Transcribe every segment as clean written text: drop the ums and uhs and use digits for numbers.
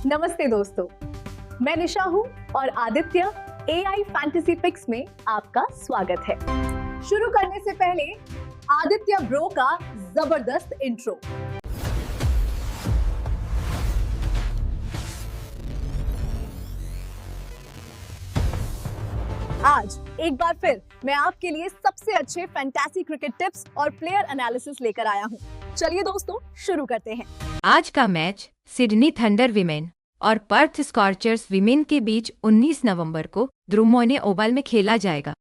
नमस्ते दोस्तों, मैं निशा हूँ और आदित्य AI फैंटेसी पिक्स में आपका स्वागत है। शुरू करने से पहले आदित्य ब्रो का जबरदस्त इंट्रो। आज एक बार फिर मैं आपके लिए सबसे अच्छे फैंटेसी क्रिकेट टिप्स और प्लेयर एनालिसिस लेकर आया हूँ। चलिए दोस्तों, शुरू करते हैं। आज का मैच सिडनी थंडर विमेन और पर्थ स्कॉर्चर्स विमेन के बीच 19 नवंबर को द्रुमोइने ओवल में खेला जाएगा।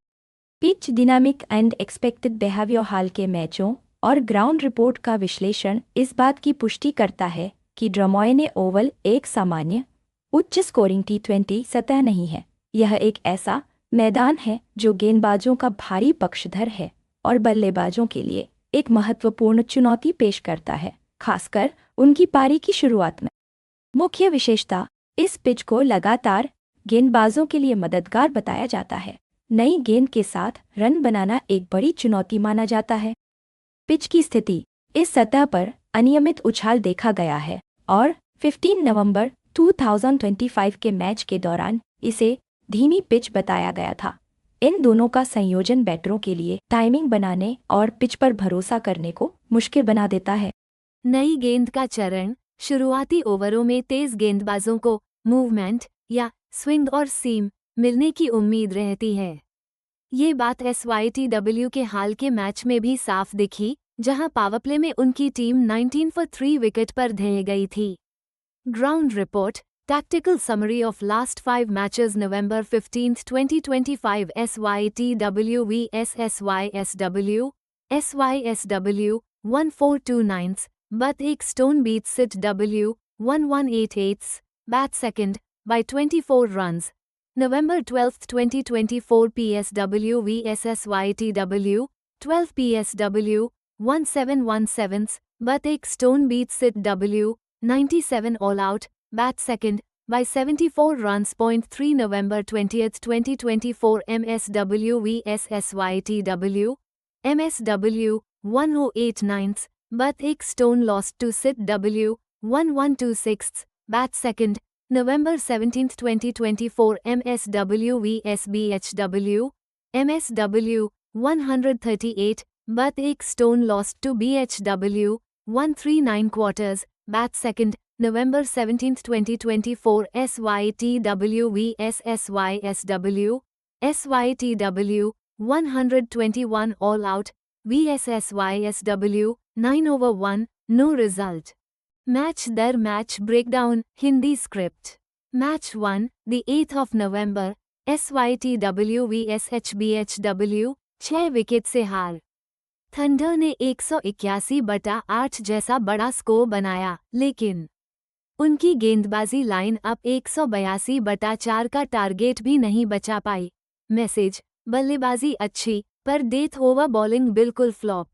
पिच डिनामिक एंड एक्सपेक्टेड बिहेवियर हाल के मैचों और ग्राउंड रिपोर्ट का विश्लेषण इस बात की पुष्टि करता है कि ड्रुमोइने ओवल एक सामान्य उच्च स्कोरिंग T20 सतह नहीं है। यह एक ऐसा मैदान है जो गेंदबाजों का भारी पक्षधर है और बल्लेबाजों के लिए एक महत्वपूर्ण चुनौती पेश करता है, खासकर उनकी पारी की शुरुआत में। मुख्य विशेषता, इस पिच को लगातार गेंदबाजों के लिए मददगार बताया जाता है। नई गेंद के साथ रन बनाना एक बड़ी चुनौती माना जाता है। पिच की स्थिति, इस सतह पर अनियमित उछाल देखा गया है और 15 नवंबर 2025 के मैच के दौरान इसे धीमी पिच बताया गया था। इन दोनों का संयोजन बैटरों के लिए टाइमिंग बनाने और पिच पर भरोसा करने को मुश्किल बना देता है। नई गेंद का चरण, शुरुआती ओवरों में तेज गेंदबाजों को मूवमेंट या स्विंग और सीम मिलने की उम्मीद रहती है। ये बात SYTW के हाल के मैच में भी साफ दिखी, जहां पावरप्ले में उनकी टीम 19 for 3 विकेट पर ढह गई थी। Ground report, Tactical summary of last 5 matches November 15, 2025 SYTW vs SYSW, SYSW 1429, but एक stone beats SITW 1188, bat second, by 24 runs. November 12, 2024 PSW vs SYTW, 12 PSW 1717, but एक stone beats SITW 97 all out, bat second, by 74 runs. 3 November 20, 2024 MSW vs SYTW, MSW 1089, but एक stone lost to SITW 1126, bat second, November 17, 2024 MSW vs BHW, MSW 138, but एक stone lost to BHW 139 quarters, bat second, November 17, 2024 SYTW vs SYSW, SYTW 121 all out, vs SYSW 9 over 1, no result. Match दर match breakdown, Hindi script. Match 1, the 8th of November, SYTW vs HBHW, 6 wicket से हार। Thunder ने 181/8 जैसा बड़ा score बनाया, लेकिन उनकी गेंदबाजी लाइन अप 182/4 का टारगेट भी नहीं बचा पाई। मैसेज, बल्लेबाजी अच्छी, पर डेथ ओवर बॉलिंग बिल्कुल flop.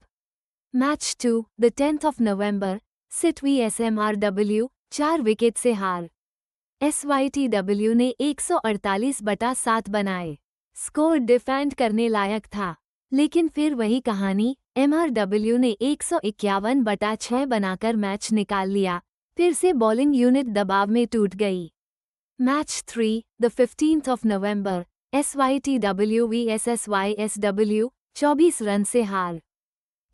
Match 2, the 10th of November, सिट vs MRW, 4 विकेट से हार। SYTW ने 148/7 बनाए। स्कोर डिफेंड करने लायक था, लेकिन फिर वही कहानी, MRW ने 151/6 बनाकर मैच निकाल लिया। फिर से बॉलिंग यूनिट दबाव में टूट गई। Match 3, the 15th of November, SYTW vs SYSW, 24 run से हार।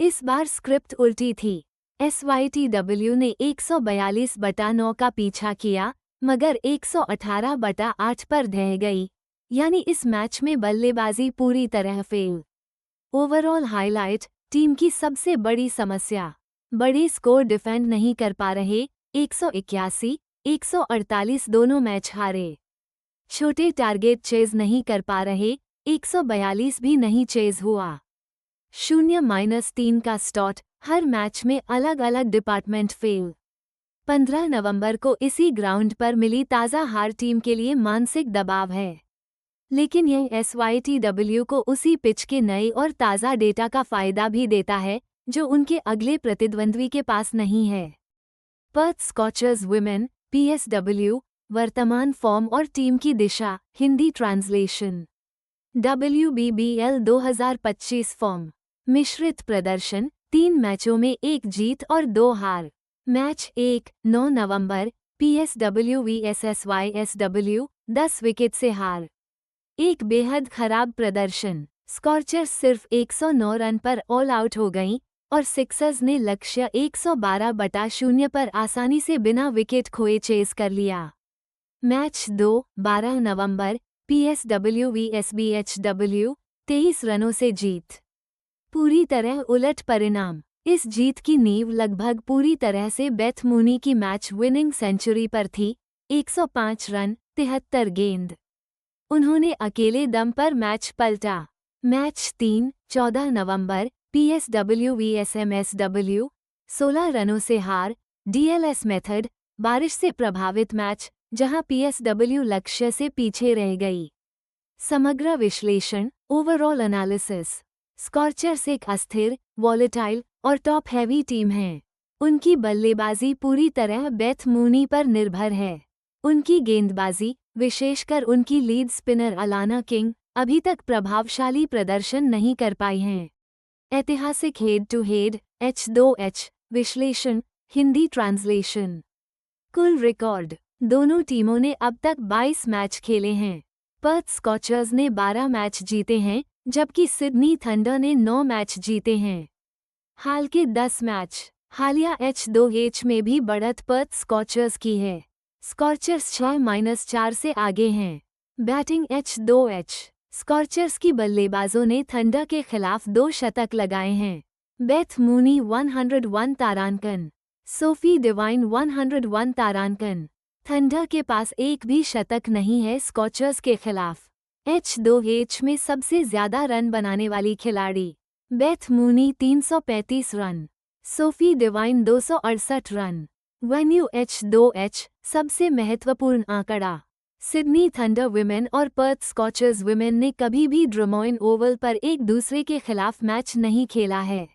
इस बार स्क्रिप्ट उल्टी थी। SYTW ने 142/9 का पीछा किया, मगर 118/8 पर ढह गई, यानी इस मैच में बल्लेबाजी पूरी तरह फेल। ओवरऑल हाईलाइट, टीम की सबसे बड़ी समस्या, बड़े स्कोर डिफेंड नहीं कर पा रहे, 181, 148 दोनों मैच हारे। छोटे टारगेट चेज नहीं कर पा रहे, 142 भी नहीं चेज हुआ। 0-3 का स्टॉट, हर मैच में अलग अलग डिपार्टमेंट फेल। 15 नवंबर को इसी ग्राउंड पर मिली ताज़ा हार टीम के लिए मानसिक दबाव है, लेकिन यह SYTW को उसी पिच के नए और ताज़ा डेटा का फायदा भी देता है, जो उनके अगले प्रतिद्वंद्वी के पास नहीं है। पर्थ स्कॉचर्स विमेन, PSW, वर्तमान फॉर्म और टीम की दिशा, हिंदी ट्रांसलेशन। WBBL 2025 फॉर्म, मिश्रित प्रदर्शन, 3 मैचों में 1 जीत और 2 हार। मैच 1, 9 नवंबर, PSW vs SYSW 10 विकेट से हार। एक बेहद खराब प्रदर्शन। स्कॉर्चर्स सिर्फ 109 रन पर ऑल आउट हो गईं और सिक्सर्स ने लक्ष्य 112/0 पर आसानी से बिना विकेट खोए चेस कर लिया। मैच 2 12 नवंबर PSW vs BHW 23 रनों से जीत। पूरी तरह उलट परिणाम। इस जीत की नींव लगभग पूरी तरह से बेथ मूनी की मैच विनिंग सेंचुरी पर थी। 105 रन 73 गेंद। उन्होंने अकेले दम पर मैच पलटा। मैच 3 14 नवंबर PSW vs MSW 16 रनों से हार। DLS मेथड बारिश से प्रभावित मैच, जहां PSW लक्ष्य से पीछे रह गई। समग्र विश्लेषण, ओवरऑल एनालिसिस। स्कॉर्चर्स एक अस्थिर, वॉलेटाइल और टॉप हैवी टीम है। उनकी बल्लेबाजी पूरी तरह बेथ मूनी पर निर्भर है। उनकी गेंदबाजी, विशेषकर उनकी लीड स्पिनर अलाना किंग, अभी तक प्रभावशाली प्रदर्शन नहीं कर पाई हैं। ऐतिहासिक हेड टू हेड H2H विश्लेषण, हिंदी ट्रांसलेशन। कुल रिकॉर्ड। दोनों टीमों ने अब तक 22 मैच खेले हैं। पर्थ स्कॉचर्स ने 12 मैच जीते हैं, जबकि सिडनी थंडर ने 9 मैच जीते हैं। हाल के 10 मैच। हालिया H2H में भी बढ़त पर्थ स्कॉचर्स की है। स्कॉर्चर्स 6-4 से आगे हैं। Batting H2H। स्कॉर्चर्स की बल्लेबाजों ने थंडर के खिलाफ 2 शतक लगाए हैं। बेथ मूनी 101 तारांकन, सोफी डिवाइन 101 तारांकन। थंडर के पास एक भी शतक नहीं है स्कॉचर्स के खिलाफ। H2H में सबसे ज्यादा रन बनाने वाली खिलाड़ी Beth Mooney 335 run, Sophie Devine 268 run. Venue H2H सबसे महत्वपूर्ण आंकड़ा। सिडनी थंडर विमेन और पर्थ स्कॉचर्स विमेन ने कभी भी ड्रमॉइन ओवल पर एक दूसरे के खिलाफ मैच नहीं खेला है।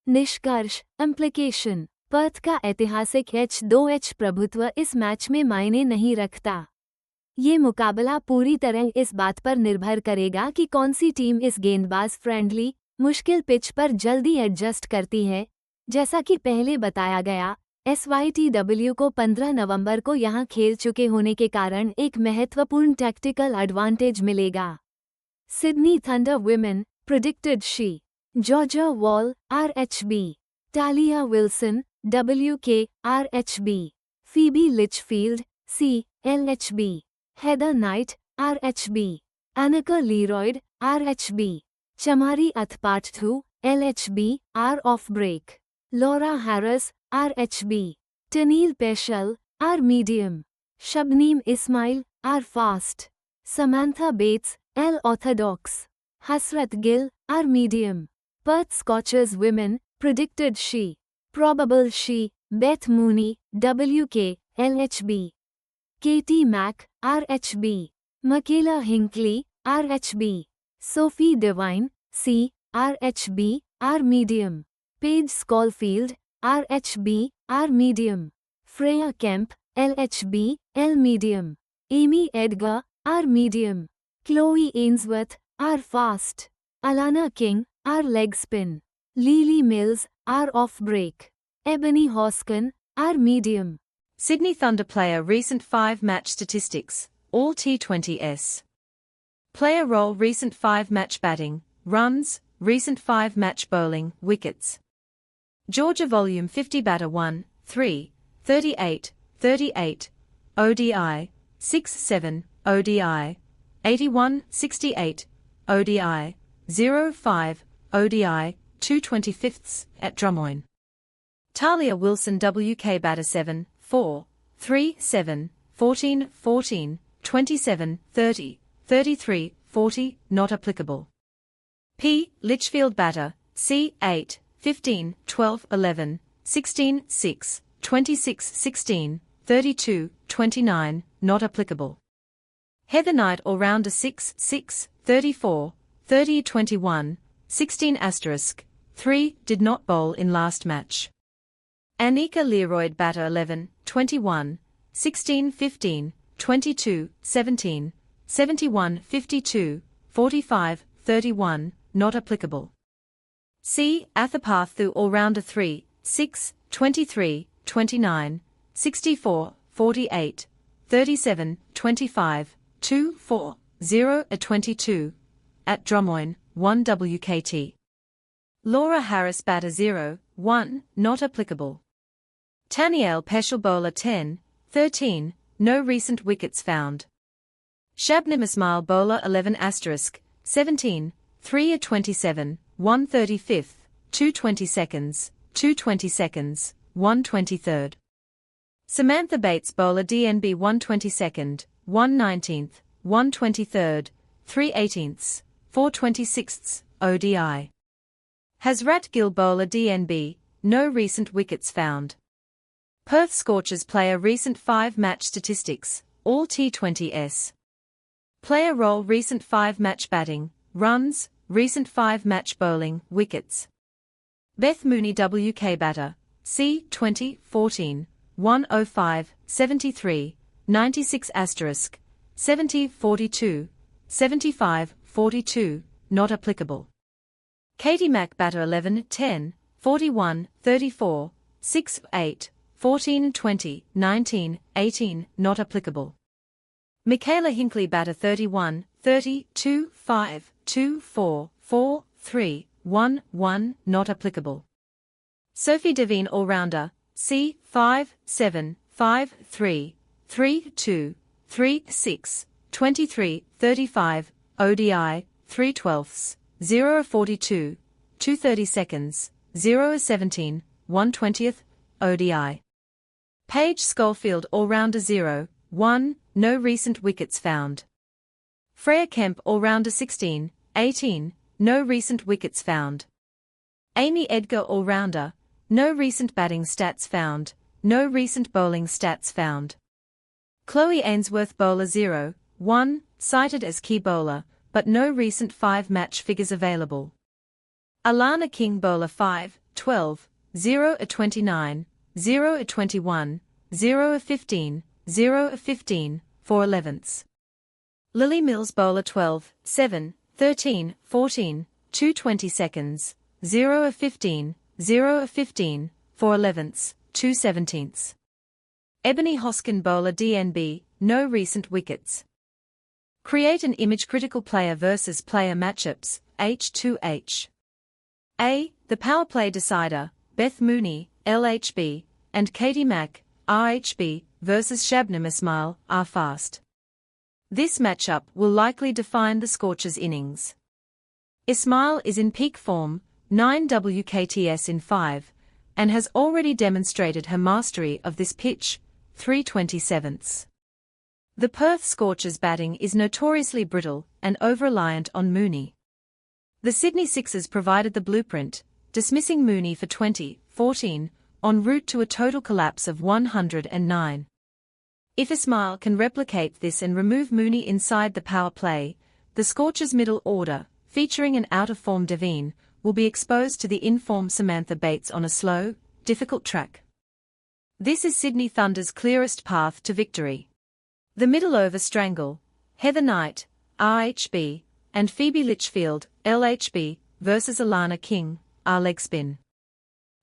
निष्कर्ष, इम्प्लीकेशन। पर्थ का ऐतिहासिक H2H प्रभुत्व इस मैच में मायने नहीं रखता। ये मुकाबला पूरी तरह इस बात पर निर्भर करेगा कि कौन सी टीम इस गेंदबाज फ्रेंडली, मुश्किल पिच पर जल्दी एडजस्ट करती है। जैसा कि पहले बताया गया, SYTW को 15 नवंबर को यहां खेल चुके होने के कारण एक महत्वपूर्ण टैक्टिकल एडवांटेज मिलेगा। Sydney Thunder women predicted she Georgia Voll RHB, Tahlia Wilson WK RHB, Phoebe Litchfield C LHB, Heather Knight RHB, Anika Learoyd RHB, Chamari Athapaththu LHB R off break, Laura Harris RHB, Taneale Peschel R medium, Shabnim Ismail R fast, Samantha Bates L orthodox, Hasrat Gill R medium. Perth Scorchers women predicted she Probable she, Beth Mooney, WK, LHB, Katie Mack, RHB, Michaela Hinckley, RHB, Sophie Devine, C, RHB, R medium, Paige Schofield, RHB, R medium, Freya Kemp, LHB, L medium, Amy Edgar, R medium, Chloe Ainsworth, R fast, Alana King, R leg spin, Lily Mills, R off break, Ebony Hoskin, R medium. Sydney Thunder player recent 5 match statistics, all T20s. Player role recent 5 match batting, runs, recent 5 match bowling, wickets. Georgia volume 50 batter 1, 3, 38, 38, ODI, 6-7, ODI, 81, 68, ODI, 0-5, ODI, 2/25 at Drummoyne. Talia Wilson WK batter 7, 4, 3, 7, 14, 14, 27, 30, 33, 40, not applicable. P. Litchfield batter, C. 8, 15, 12, 11, 16, 6, 26, 16, 32, 29, not applicable. Heather Knight all-rounder 6, 6, 34, 30, 21, 16 asterisk, 3, did not bowl in last match. Anika Leroyd batter 11, 21, 16, 15, 22, 17, 71, 52, 45, 31, not applicable. C. Athaparthu all-rounder 3, 6, 23, 29, 64, 48, 37, 25, 2, 4, 0, 22. At Drummoyne, 1 WKT. Laura Harris batter 0, 1, not applicable. Tanielle Peschel bowler 10, 13, no recent wickets found. Shabnim Ismail bowler 11 asterisk, 17, 3 27, 1 35th, 2 22nds, 2 22nds, 1 23rd. Samantha Bates bowler DNB 1 22nd, 1 19th, 1 23rd, 3 18ths, 4 26ths, ODI. Hazrat Gill bowler DNB, no recent wickets found. Perth Scorchers player recent 5-match statistics, all T20s. Player role recent 5-match batting, runs, recent 5-match bowling, wickets. Beth Mooney WK batter, C 20, 14, 105, 73, 96 asterisk, 70, 42, 75, 42, not applicable. Katie Mack batter 11, 10, 41, 34, 6, 8, 14, 20, 19, 18, not applicable. Michaela Hinkley batter 31, 30, 2, 5, 2, 4, 4, 3, 1, 1, not applicable. Sophie Devine all-rounder, C 5, 7, 5, 3, 3, 2, 3, 6, 23, 35, ODI, 3 12ths, 0 42, 2 32nds, 0 17, 1 20th, ODI. Paige Schofield all-rounder 0, 1, no recent wickets found. Freya Kemp all-rounder 16, 18, no recent wickets found. Amy Edgar all-rounder, no recent batting stats found, no recent bowling stats found. Chloe Ainsworth bowler 0, 1, cited as key bowler, but no recent 5-match figures available. Alana King bowler 5, 12, 0 29, 0 21, 0 15, 0 15, 4 11ths. Lily Mills bowler 12, 7, 13, 14, 2 22nds, 0 15, 0 15, 4 11ths, 2 17ths. Ebony Hoskin bowler DNB, no recent wickets. Create an image critical player versus player matchups, H2H. A. The power play decider, Beth Mooney, LHB, and Katie Mack, RHB, versus Shabnim Ismail, R Fast. This matchup will likely define the Scorchers' innings. Ismail is in peak form, 9 WKTS in 5, and has already demonstrated her mastery of this pitch, 3/27. The Perth Scorchers' batting is notoriously brittle and over-reliant on Mooney. The Sydney Sixers provided the blueprint, dismissing Mooney for 20-14, en route to a total collapse of 109. If Ismail can replicate this and remove Mooney inside the power play, the Scorchers' middle order, featuring an out-of-form Devine, will be exposed to the in-form Samantha Bates on a slow, difficult track. This is Sydney Thunder's clearest path to victory. The middle over strangle, Heather Knight, RHB, and Phoebe Litchfield, LHB, versus Alana King, R leg spin.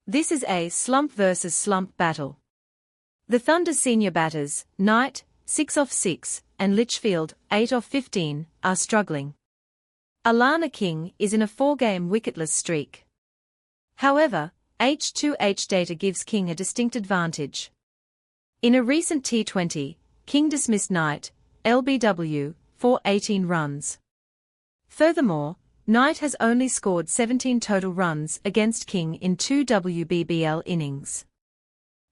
This is a slump versus slump battle. The Thunder's senior batters, Knight, 6 off 6, and Litchfield, 8 off 15, are struggling. Alana King is in a 4-game wicketless streak. However, H2H data gives King a distinct advantage. In a recent T20, King dismissed Knight, LBW, for 18 runs. Furthermore, Knight has only scored 17 total runs against King in 2 WBBL innings.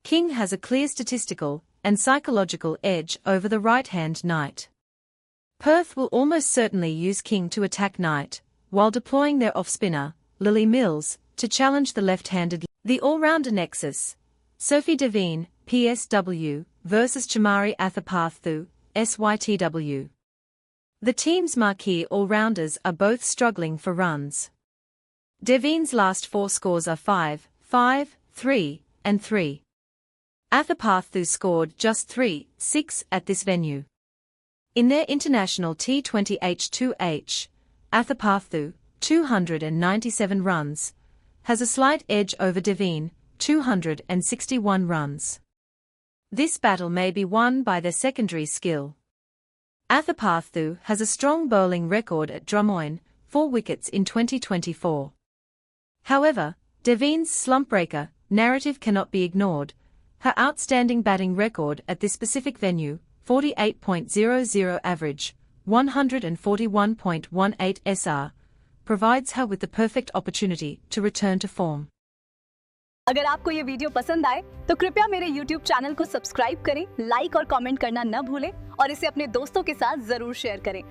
King has a clear statistical and psychological edge over the right-hand Knight. Perth will almost certainly use King to attack Knight, while deploying their off-spinner, Lily Mills, to challenge the left-handed. The all-rounder nexus, Sophie Devine, PSW, versus Chamari Athapaththu, SYTW. The team's marquee all-rounders are both struggling for runs. Devine's last 4 scores are 5, 5, 3, and 3. Athapaththu scored just 3, 6 at this venue. In their international T20 H2H, Athapaththu, 297 runs, has a slight edge over Devine, 261 runs. This battle may be won by their secondary skill. Athapaththu has a strong bowling record at Drummoyne, 4 wickets in 2024. However, Devine's slumpbreaker narrative cannot be ignored. Her outstanding batting record at this specific venue, 48.00 average, 141.18 SR, provides her with the perfect opportunity to return to form. अगर आपको ये video पसंद आए तो कृपया मेरे YouTube channel को subscribe करें, लाइक और कमेंट करना न भूलें और इसे अपने दोस्तों के साथ जरूर शेयर करें।